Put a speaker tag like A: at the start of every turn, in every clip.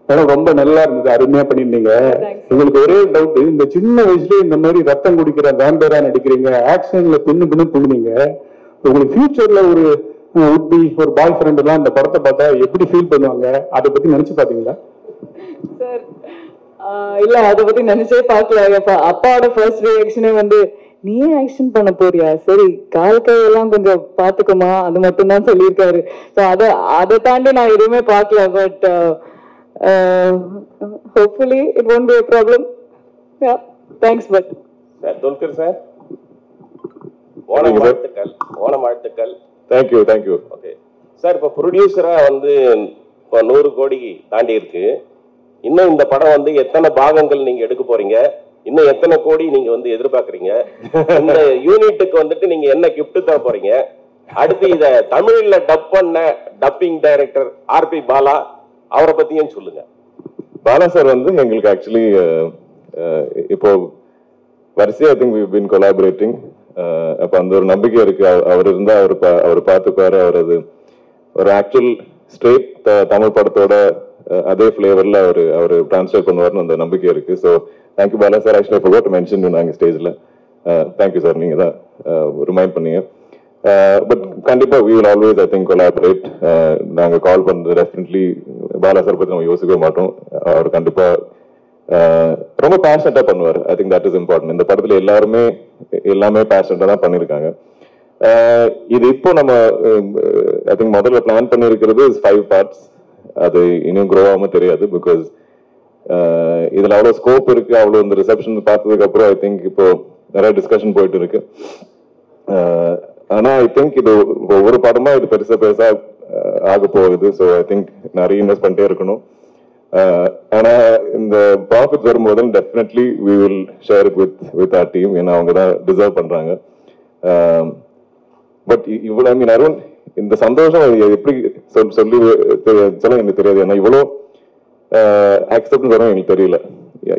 A: Madam ரொம்ப நல்லா இருந்தது, அருமையா பண்ணிருந்தீங்க. உங்களுக்கு ஒரே டவுட், இந்த சின்ன வயசுல இந்த மாதிரி ரத்தம் குடிக்கிற வேம்பேரா நடிக்கிறீங்க, ஆக்ஷன்ல பின்னு பண்ணுவீங்க. உங்களுக்கு ஃபியூச்சர்ல ஒரு உட்பி ஒரு பாய் ஃப்ரெண்ட் எல்லாம் இந்த படத்தை பார்த்தா எப்படி ஃபீல் பண்ணுவாங்க, அதை பத்தி நினைச்சு பாத்தீங்களா?
B: சார் இல்ல, அதை பத்தி நினைச்சே பார்க்கல. அப்பாவோட ஃபர்ஸ்ட் ரியாக்ஷனே வந்து நீ ஆக்ஷன் பண்ண போறியா, சரி கால் கையெல்லாம் கொஞ்சம் பாத்துக்கோமா, அது மட்டும் தான் சொல்லியிருக்காரு. ஸோ அதை தாண்டி நான் எதுவுமே பார்க்கல. But hopefully it won't be a problem. Yeah, thanks. But
C: sir Dulquer sir, Onam வாழ்த்துக்கள்.
A: தேங்க்யூ.
C: ஓகே சார், இப்போ ப்ரொடியூசரா வந்து இப்போ 100 கோடி தாண்டி இருக்கு. இன்னும் இந்த படம் வந்து எத்தனை பாகங்கள் நீங்க எடுக்க போறீங்க, இன்னும் எத்தனை கோடி நீங்க வந்து எதிர்பார்க்கறீங்க, இந்த யூனிட்டுக்கு வந்துட்டு நீங்க என்ன கிஃப்ட் தர போறீங்க, அடுத்து இத தமிழ்ல டப் பண்ண டப்பிங் டைரக்டர் ஆர்பி பாலா, அவரை பத்தியும் சொல்லுங்க.
D: பாலா சார் வந்து எங்களுக்கு ஆக்சுவலி இப்போ வரிசையா I think we been collaborating. அப்ப அந்த ஒரு நம்பிக்கை இருக்கு, அவர் இருந்தா அவர் பார்த்துப்பாரு, அவர் அது ஒரு ஆக்சுவல் ஸ்ட்ரெயிட் தமிழ் படத்தோட அதே ஃபிளேவர்ல அவர் டிரான்ஸ்லேட் பண்ணுவார்னு அந்த நம்பிக்கை இருக்கு. So thank you Bala sir. Actually இப்போ டு மென்ஷன் நாங்க ஸ்டேஜ்ல. தேங்க்யூ சார், நீங்க தான் ரிமைண்ட் பண்ணீங்க. பட் கண்டிப்பா we will always I think collaborate. நாங்க கால் பண்றது டெஃபினெட்லி பாலா சார் பத்தி நம்ம யோசிக்க மாட்டோம். அவர் கண்டிப்பா ரொம்ப பேஷனட்டா பண்ணுவார். I think that is important. இந்த படத்துல எல்லாமே பேஷனட்டா தான் பண்ணிருக்காங்க. இது இப்போ நம்ம ஐ திங்க் முதல்ல பிளான் பண்ணிருக்கிறது 5 parts. அது இன்னும் க்ரோ ஆகாம தெரியாது. பிகாஸ் இதுல அவ்வளவு ஸ்கோப் இருக்கு. அவ்வளவு இந்த ரிசப்ஷன் பார்த்ததுக்கு அப்புறம் ஐ திங்க் இப்போ நிறைய டிஸ்கஷன் போயிட்டு இருக்கு. ஆனா ஐ திங்க் இது ஒவ்வொரு படமா இது பெருசா ஆக போகுது. ஸோ ஐ திங்க் நிறைய இன்வெஸ்ட் பண்ணிட்டே இருக்கணும். ஆனா இந்த ப்ராஃபிட் வரும்போது definitely we will share it with our team. ஏன்னா அவங்க தான் டிசர்வ் பண்றாங்க. பட் இவ்வளவு ஐ மீன் அருண், இந்த சந்தோஷம் எப்படி சொல்லி சொல்ல எனக்கு தெரியாது. ஏன்னா இவ்வளோ அக்செப்டன்ஸ் வரும் எனக்கு தெரியல,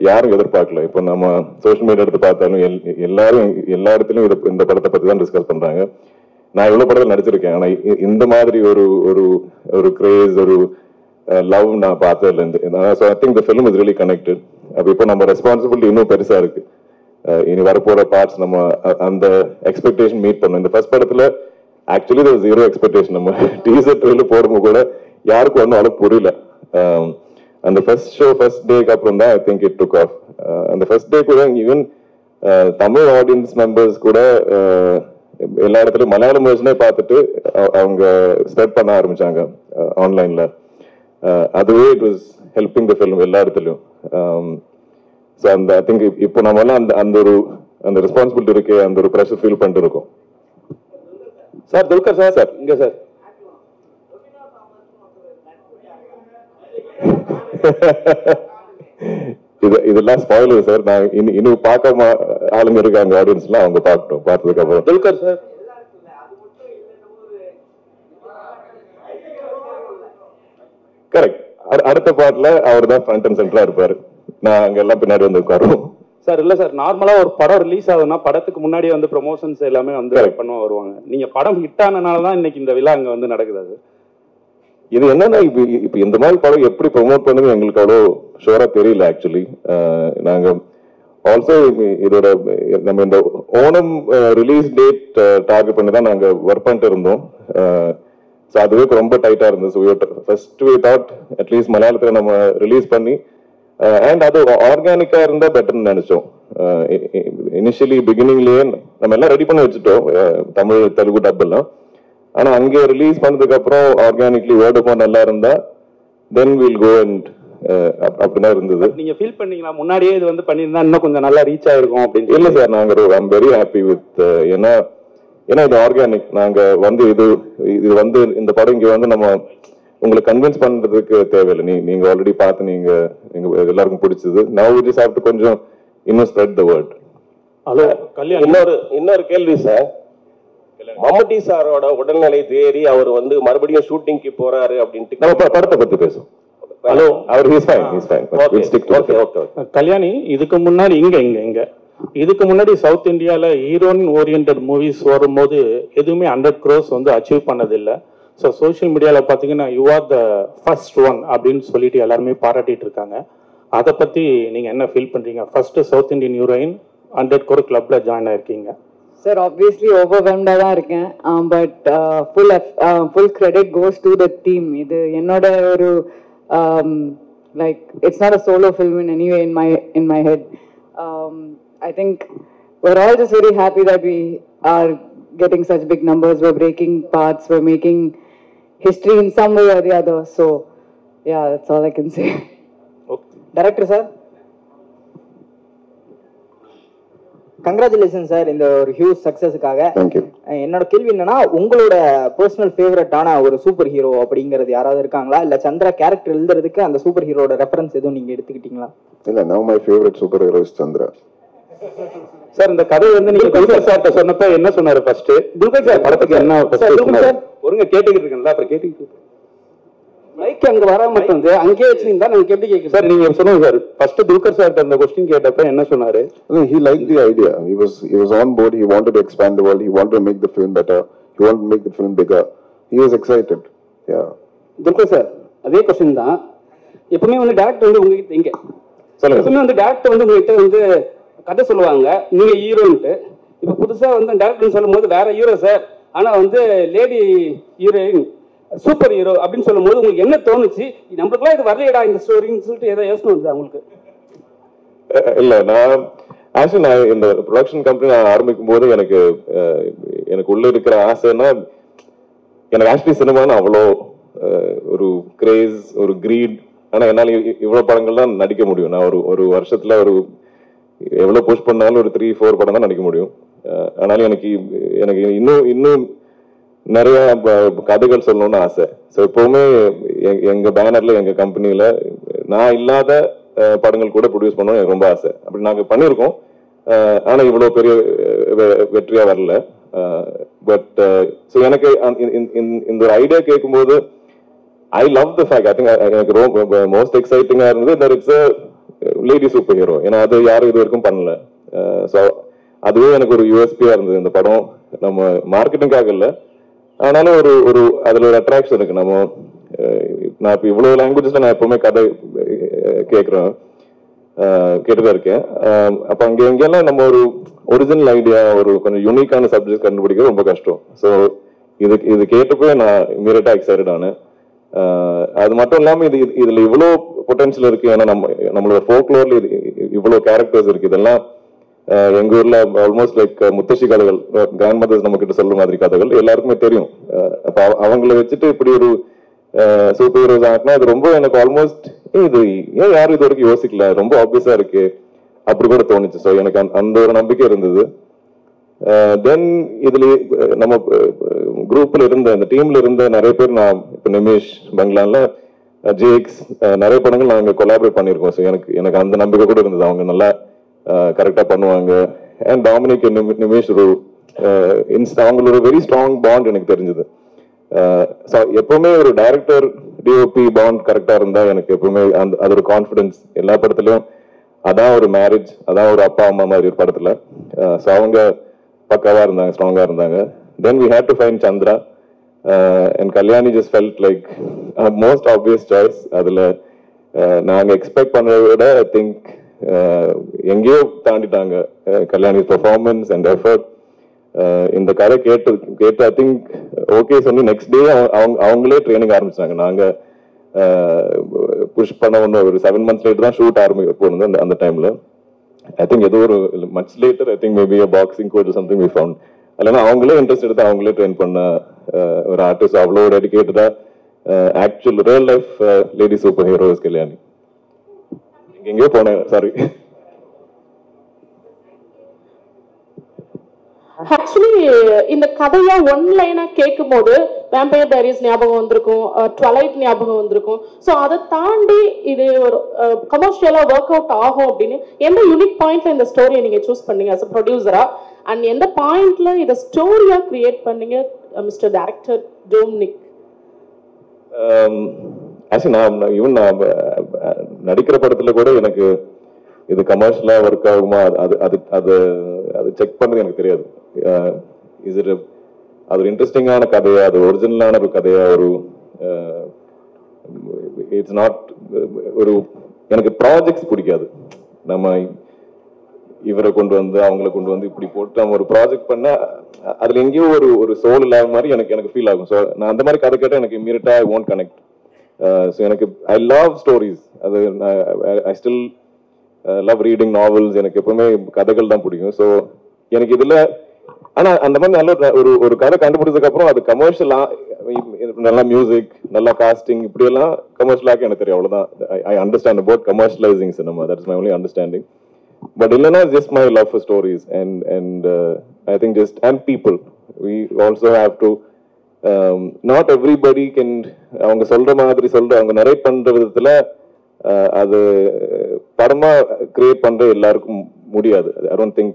D: யாரும் எதிர்பார்க்கல. இப்போ நம்ம சோஷியல் மீடியா எடுத்து பார்த்தாலும் எல்லா இடத்துலயும் இந்த படத்தை பத்தி தான் டிஸ்கஸ் பண்றாங்க. நான் இவ்வளவு படத்தில் நடிச்சிருக்கேன், ஆனா இந்த மாதிரி ஒரு கிரேஸ், ஒரு லவ் நான் பார்த்ததுல இருந்து. So I think the film is really connected. அப்போ இப்போ நம்ம ரெஸ்பான்சிபிலிட்டி இன்னும் பெருசா இருக்கு. இனி வரப்போற பார்ட்ஸ் நம்ம அந்த எக்ஸ்பெக்டேஷன் மீட் பண்ணணும். இந்த ஃபர்ஸ்ட் படத்துல ஆக்சுவலி ஒரு 0 எக்ஸ்பெக்டேஷன். நம்ம டீசர் ட்ரெயிலர் போடும்போது கூட யாருக்கும் ஒன்றும் அவ்வளவு புரியல. அந்த ஃபர்ஸ்ட் டேக்கு அப்புறம் தான் I think it took off. அந்த ஃபர்ஸ்ட் டே கூட ஈவன் தமிழ் ஆடியன்ஸ் மெம்பர்ஸ் கூட எல்லா இடத்துலயும் மலையாளம் வெர்ஷனே பார்த்துட்டு அவங்க ஸ்ப்ரெட் பண்ண ஆரம்பிச்சாங்க ஆன்லைன்ல. அதுவே it was helping the film எல்லா இடத்துலயும். ஸோ அந்த ஐ திங்க் இப்போ நம்ம எல்லாம் அந்த ரெஸ்பான்சிபிலிட்டி இருக்கு, அந்த ஒரு ப்ரெஷர் ஃபீல் பண்ணிட்டு இருக்கோம்.
A: சார் துல்கர் சார் இங்க சார்.
D: இதெல்லாம் ஸ்பாயிலர் சார். நான் இன்னும் பார்க்காம ஆளுங்க இருக்காங்க ஆடியன்ஸ்லாம், அவங்க பார்க்கட்டும். பார்த்ததுக்கு அப்புறம்
A: துல்கர் சார்
D: கரெக்ட். அடுத்த பாட்டுல அவர் தான் ஃப்ரண்ட் அண்ட் சென்டரா இருப்பாரு. நான் அங்க எல்லாம் பின்னாடி வந்து உட்காருவோம்.
A: சார். இல்ல சார், நார்மலா ஒரு படம் ரிலீஸ் ஆகுதுன்னா படத்துக்கு முன்னாடியே வந்து ப்ரொமோஷன்ஸ் எல்லாமே வந்து பண்ண வருவாங்க. நீங்க படம் ஹிட் ஆனனாலதான் இன்னைக்கு இந்த விழா அங்க வந்து நடக்குது.
D: இது என்னன்னா இப்ப இந்த மாதிரி படம் எப்படி ப்ரொமோட் பண்ணுது எங்களுக்கு அவ்வளோ ஷுவரா தெரியல ஆக்சுவலி. நாங்க ஆல்சோ இதோட நம்ம இந்த ஓணம் ரிலீஸ் டேட் டார்கெட் பண்ணி தான் நாங்க ஒர்க் பண்ணிட்டு இருந்தோம். ஸோ அதுவே ரொம்ப டைட்டா இருந்தது. So first we thought at least மலையாளத்துல நம்ம ரிலீஸ் பண்ணி அண்ட் அது ஆர்கானிக்கா இருந்தா பெட்டர்னு நினைச்சோம். இனிஷியலி பிகினிங்லயே நம்ம எல்லாம் ரெடி பண்ணி வச்சுட்டோம், தமிழ் தெலுங்கு டப் எல்லாம். ஆனா அங்கே ரிலீஸ் பண்ணதுக்கு அப்புறம் ஆர்கானிக்லி வேர்ட் ஆஃப் நல்லா இருந்தா தென் வில் கோ அண்ட் அப்படிதான் இருந்தது.
A: நீங்க ஃபீல் பண்ணீங்களா முன்னாடியே இது வந்து பண்ணிருந்தா இன்னும் கொஞ்சம் நல்லா ரீச் ஆயிருக்கும் அப்படின்னு?
D: இல்ல சார், நாங்க ஐம் வெரி ஹாப்பி வித். ஏன்னா இது ஆர்கானிக். நாங்க வந்து இது வந்து இந்த படம் இங்க வந்து நம்ம உங்களை கன்வின்ஸ் பண்றதுக்கு தேவையில்லை. நீங்க ஆல்ரெடி பார்த்து நீங்க எல்லாருக்கும் பிடிச்சது. நவ வி ஜஸ்ட் ஹேவ் டு கொஞ்சம் இன்னும் ஸ்ப்ரெட் தி வேர்ட்.
C: ஹலோ கல்யாண், இன்னொரு கேள்வி சார். மம்முட்டி சாரோட உடல்நிலை தேறி அவர் வந்து மறுபடியும் ஷூட்டிங்க்கு போறாரு அப்படின்ட்டு
D: நம்ம படத்தை பத்தி பேசுவோம்.
C: ஹலோ,
D: அவர் ஹீஸ் ஃபைன்.
E: கல்யாணி, இதுக்கு முன்னாடி இங்க இதுக்கு முன்னாடி சவுத் இந்தியால ஹீரோயின் ஓரியன்டட் மூவிஸ் வரும்போது எதுவுமே 100 crores வந்து அச்சீவ் பண்ணதில்லை. ஸோ சோஷியல் மீடியாவில் பார்த்தீங்கன்னா you are the first one அப்படின்னு சொல்லிட்டு எல்லாருமே பாராட்டிட்டு இருக்காங்க. அதை பற்றி நீங்கள் என்ன ஃபீல் பண்ணுறீங்க? First south Indian heroine 100 crore கிளப்பில் ஜாயின் ஆயிருக்கீங்க.
B: சார் ஆப்வியஸ்லி ஓவர்வெல்ம்டாக தான் இருக்கேன். But full credit goes to the team. இது என்னோட ஒரு like it's not a solo film in any way in my head. I think we're all just very happy that we are getting such big numbers. We're breaking paths. We're making history in some way or the other. So yeah, that's all I can say.
E: Okay.
F: Director sir, congratulation sir இந்த ஒரு huge சக்ஸஸுக்காக. என்னோட கேள்வி என்னன்னா, உங்களோட personal ஃபேவரட்டான ஒரு super hero அப்படிங்கிறது யாராவது இருக்காங்களா? இல்ல சந்திரா கேரக்டர் எழுதுறதுக்கு அந்த சூப்பர் ஹீரோட ரெஃபரன்ஸ் எதுவும் நீங்க எடுத்துக்கிட்டீங்களா?
D: இல்ல, now my favorite super hero is Chandra.
E: Sir இந்த கதை வந்து நீங்க துல்கர் சார்ட்ட சொன்னப்ப என்ன சொன்னாரு? ஃபர்ஸ்ட் துல்கர் சார் படத்துக்கு என்ன சார் ஒருங்க கேட்டுக்கிட்டு இருக்கேன்ல, அப்புறம் கேட்டுக்கிட்டு மைக் அங்க வராம மட்டும் வந்து அங்கேயே வச்சிருந்தா நமக்கு எப்படி கேட்குது சார்? நீங்க சொல்லுங்க சார். ஃபர்ஸ்ட் துல்கர் சார்ட்ட அந்த கொஸ்டின் கேட்டப்ப என்ன சொன்னாரு?
D: He liked the idea. He was on board. He wanted to expand the world. He wanted to make the film better. He wanted to make the film bigger. He was excited. Yeah.
G: Dulquer sir அதே question தான். எப்பவுமே வந்து director வந்து உங்ககிட்ட இங்க சொல்லுங்க. எப்பவுமே வந்து டேரக்டர் வந்து உங்ககிட்ட வந்து கதை சொல்லுவாங்க, நீங்க ஹீரோன்ட்டு. இப்ப புதுசா வந்து டேரக்டர் சொல்லும் போது வேற ஹீரோ சார், ஆனா வந்து லேடி ஹீரோயின் சூப்பர் ஹீரோ அப்படின்னு சொல்லும் போது உங்களுக்கு என்ன தோணுச்சு? நம்மளுக்குலாம் இது வரலையடா இந்த ஸ்டோரின்னு சொல்லிட்டு ஏதோ யோசனை வந்து உங்களுக்கு?
D: இல்ல, நான் இந்த ப்ரொடக்ஷன் கம்பெனி ஆரம்பிக்கும் போது எனக்கு உள்ள இருக்கிற ஆசைன்னா, எனக்கு ஆக்சுவலி சினிமான்னு அவ்வளோ ஒரு கிரேஸ், ஒரு கிரீட். ஆனா என்னால இவ்வளவு படங்கள் தான் நடிக்க முடியும். நான் ஒரு வருஷத்துல எவ்வளவு புஷ் பண்ணாலும் ஒரு 3-4 படம் தான் நடிக்க முடியும். ஆனாலும் எனக்கு இன்னும் நிறைய கதைகள் சொல்லணும்னு ஆசை. ஸோ எப்பவுமே எங்க பேனர்ல, எங்க கம்பெனியில நான் இல்லாத படங்கள் கூட ப்ரொடியூஸ் பண்ணணும் எனக்கு ரொம்ப ஆசை. அப்படி நாங்க பண்ணியிருக்கோம். ஆனா இவ்வளவு பெரிய வெற்றியா வரல. பட் ஸோ எனக்கு இந்த ஒரு ஐடியா கேட்கும்போது I love the fact. I think எனக்கு ரொம்ப மோஸ்ட் எக்ஸைட்டிங்கா இருந்தது that it's lady super hero. ஏன்னா அது யாரும் இது வரைக்கும் பண்ணல. ஸோ அதுவே எனக்கு ஒரு யூஎஸ்பியா இருந்தது. இந்த படம் நம்ம மார்க்கெட்டிங்காக இல்லை, ஆனாலும் அதுல ஒரு அட்ராக்ஷன் இருக்கு. நான் இப்போ இவ்வளவு லாங்குவேஜஸ்ல நான் எப்பவுமே கதை கேட்டுதான் இருக்கேன். அப்ப எங்கெல்லாம் நம்ம ஒரு ஒரிஜினல் ஐடியா, ஒரு கொஞ்சம் யூனிக்கான சப்ஜெக்ட் கண்டுபிடிக்க ரொம்ப கஷ்டம். ஸோ இது கேட்டப்போ நான் இமீடியட்டா எக்ஸைட்டட் ஆனேன். அது மட்டும் இல்லாம இதுல இவ்வளவு பொட்டன்ஷியல் இருக்கு. ஏன்னா நம்மளோட ஃபோக்லோர்ல இவ்வளவு கேரக்டர்ஸ் இருக்கு. இதெல்லாம் எங்க ஊர்ல ஆல்மோஸ்ட் லைக் முத்தശ്ശി கதைகள், கிராண்ட் மதர்ஸ் நம்ம கிட்ட சொல்ற மாதிரி கதைகள் எல்லாருக்குமே தெரியும். அப்ப அவங்கள வச்சுட்டு இப்படி ஒரு சூப்பர் ஹீரோஸ் ஆகினா அது ரொம்ப எனக்கு ஆல்மோஸ்ட் இது ஏன் யாரும் இது வரைக்கும் யோசிக்கல, ரொம்ப ஆப்வியஸா இருக்கு அப்படி கூட தோணுச்சு. ஸோ எனக்கு அந்த ஒரு நம்பிக்கை இருந்தது. தென் இதுல நம்ம குரூப்ல இருந்த இந்த டீம்ல இருந்த நிறைய பேர், நான் இப்ப நிமேஷ் பங்களான்ல, ஜேக்ஸ், நிறைய படங்கள் நாங்க கொலாபரேட் பண்ணியிருக்கோம். ஸோ எனக்கு அந்த நம்பிக்கை கூட இருந்தது, அவங்க நல்லா கரெக்டா பண்ணுவாங்க. அண்ட் டாமினிக், நிமேஷ், அவங்களோட வெரி ஸ்ட்ராங் பாண்ட் எனக்கு தெரிஞ்சது. எப்பவுமே ஒரு டைரக்டர் டிஓபி பாண்ட் கரெக்டா இருந்தா எனக்கு எப்பவுமே அது ஒரு கான்பிடன்ஸ். எல்லா படத்துலயும் அதான் ஒரு மேரேஜ், அதான் ஒரு அப்பா அம்மா மாதிரி ஒரு படத்துல. ஸோ அவங்க பக்காவா இருந்தாங்க, ஸ்ட்ராங்கா இருந்தாங்க. Then we had to find Chandra and Kalyani just felt like most obvious choice. அதுல நாங்க எக்ஸ்பெக்ட் பண்ணதை விட ஐ திங்க் எங்கேயோ தாண்டிட்டாங்க. Kalyani performance and effort. இந்த கதை கேட்டு ஐ திங்க் ஓகே சொல்லி நெக்ஸ்ட் டே அவங்களே ட்ரைனிங் ஆரம்பிச்சாங்க. நாங்க புஷ் பண்ண ஒரு 7 months லேட்டர் தான் ஷூட் போனது. அந்த டைம்ல ஐ திங்க் ஏதோ ஒரு much later, I think maybe boxing coach something we found. இல்லைன்னா அவங்களே இன்ட்ரெஸ்ட் எடுத்து அவங்களே ட்ரெயின் பண்ண ஒரு ஆர்டிஸ்ட். அவ்வளோ டெடிகேட்டடா actual real life lady super heroes Kalyani. எங்கேயோ போனேன், சாரி.
H: ஆக்சுவலி இந்த கதையா ஒன் லைனா கேட்கும் போது வேம்பயர் டைரிஸ் ஞாபகம் வந்திருக்கும், ட்விலைட் ஞாபகம் வந்திருக்கும். ஸோ அதை தாண்டி இது ஒரு கமர்ஷியலா ஒர்க் அவுட் ஆகும் அப்படின்னு எந்த யூனிக் பாயிண்ட்ல இந்த ஸ்டோரியை நீங்க சூஸ் பண்ணீங்க அஸ் அ ப்ரொடியூசரா? அண்ட் எந்த பாயிண்ட்ல இதை ஸ்டோரியா கிரியேட் பண்ணீங்க மிஸ்டர் டைரக்டர் டோம்னிக்?
D: நான் நடிக்கிற படத்துல கூட எனக்கு இது கமர்ஷியலா ஒர்க் ஆகுமா அது செக் பண்ணது எனக்கு தெரியாது. அது ஒரு இன்ட்ரெஸ்டிங்கான கதையா, அது ஒரிஜினலான ஒரு கதையா, ஒரு இட்ஸ் நாட் ஒரு எனக்கு ப்ராஜெக்ட்ஸ் பிடிக்காது. நம்ம இவரை கொண்டு வந்து அவங்களை கொண்டு வந்து இப்படி போட்டு நம்ம ஒரு ப்ராஜெக்ட் பண்ணா அதுல எங்கேயோ ஒரு சோல் இல்லாத மாதிரி எனக்கு ஃபீல் ஆகும். ஸோ நான் அந்த மாதிரி கதை கேட்டால் எனக்கு இம்மீடியட்டா ஐ ஒன்ட் கனெக்ட். ஸோ எனக்கு ஐ லவ் ஸ்டோரிஸ். அது I still love reading novels. எனக்கு எப்பவுமே கதைகள் தான் பிடிக்கும். ஸோ எனக்கு இதுல ஆனா அந்த மாதிரி நல்ல ஒரு கதை கண்டுபிடிச்சதுக்கு அப்புறம் அது கமர்ஷியலா நல்லா மியூசிக், நல்லா காஸ்டிங், இப்படி எல்லாம் கமர்ஷியலாக எனக்கு தெரியும். அவ்வளவுதான். I understand about commercialising cinema. That's my only understanding. But illana is just my love for stories and I think just and people. We also have to not everybody can avanga solra maadhiri solra avanga narrate pandra vidathila adu padama create pandra ellarkum mudiyadu. I don't think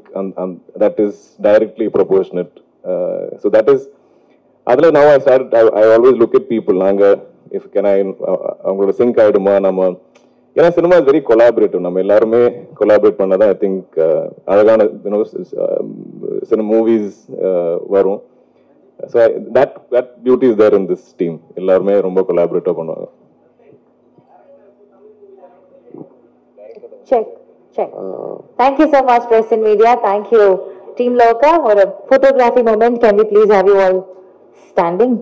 D: that is directly proportionate. So that is adla now I always look at people nanga if can I avanga sync aiduma nama. ஏன்னா cinema is very collaborative. நம்ம எல்லாருமே collaborate பண்ணாதான் I think அழகான சில movies வரும். So that beauty is there in this team. எல்லாருமே ரொம்ப collaborative பண்ணுவாங்க.
I: Thank you so much, Press and Media. Thank you, Team Loka. For a photography moment, can we please have you all standing?